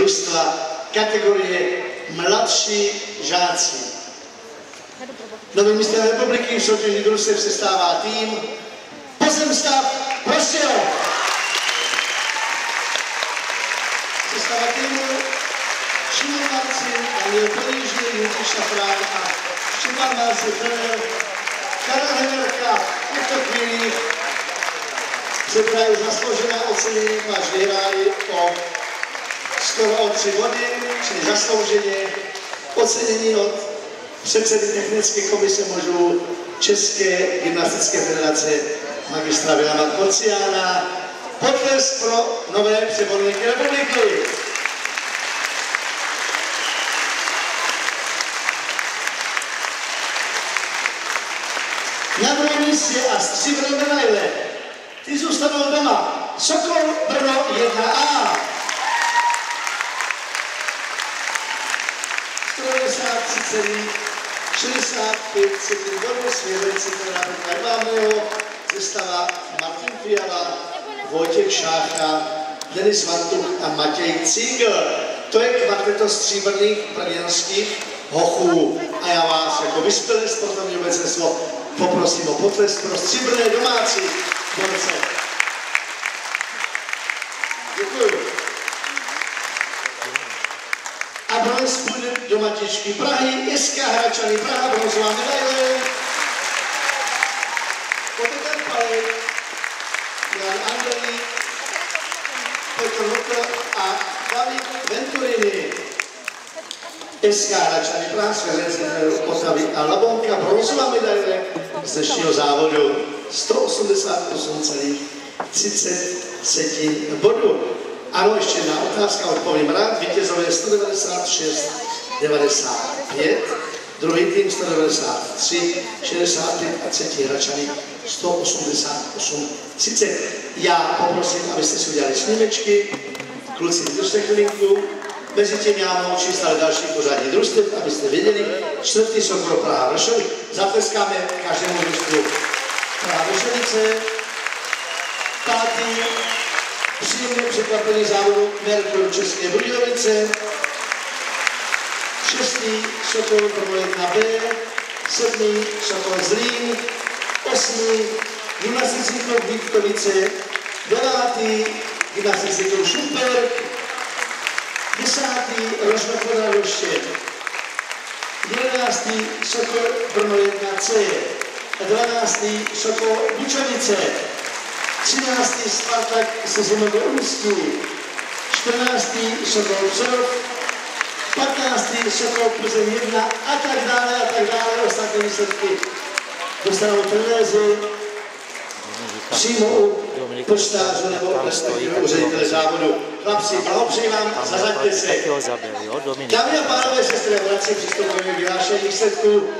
družstva kategorie mladší žáci. Novým mistrem republiky v soutěži družstev se stává tým Pozemstav Prostějov. Sestava týmu Šimon Marcin, Daniel Políží, Jindřich Šafrán a Štěpán Marcin, trenér Karel Hemerka. V těchto chvílích se právě zasloužená ocenění, váš vyhráli skoro o 3 body, čili zaslouženě ocenění od předsedy technické komise mužů České gymnastické federace magistra Vilama Kociána. Potlesk pro nové přeborníky republiky. Na druhém místě a stříbrné medaile. Ty zůstanou doma. Sokol Brno 1A. 193,65 bodů svěřenci trenéra Karvámého, sestava Martin Fiala, Vojtěch Šácha, Denis Vantuch a Matěj Cingl. To je kvarteto stříbrných brněnských hochů. A já vás jako vyspělé sportovní obecenstvo poprosím o potlesk pro stříbrné domácí borce. Děkuji. A bronz půjde do Matičky Prahy, SK Hračany Praha, bronzová medaile. Peter Palek, Jan Angelík, Petr Lukl a David Venturini. SK Hračany Praha, svěřenci Otavy a Labonka, bronzová medaile z dnešního závodu 188,37 bodů. Ano, ještě jedna otázka, odpovím rád. Vítězové 196,95, druhý tým 193,65 a třetí Hračany 188,30. Já poprosím, abyste si udělali snímečky, kluci vydržte chvilinku. Mezitím já mám čísla další pořadí družstev, abyste věděli. 4. Sokol Praha Vršovice. Zatleskáme každému družstvu Praha Vršovice. 5. příjemné překvapení závodu Merkur České Budějovice, 6. Sokol Brno 1B, 7. Sokol Zlín, 8. Gymnastický klub Vítkovice, 9. Gymnastický klub Šumperk, 10. Rožnov pod Radhoštěm, 11. Sokol Brno 1C, 12. Sokol Bučovice, 13. Spartak se Zimou do Ústí, 14. Sokol Přerov, 15. Sokol Plzeň 1 a tak dále, ostatní výsledky dostanou trenéři přímo u poštářů nebo u ředitele závodu. Chlapci, blahopřeji vám, zařaďte se. Dámy a pánové, sestry a bratři, přistupujeme k vyhlášení výsledků.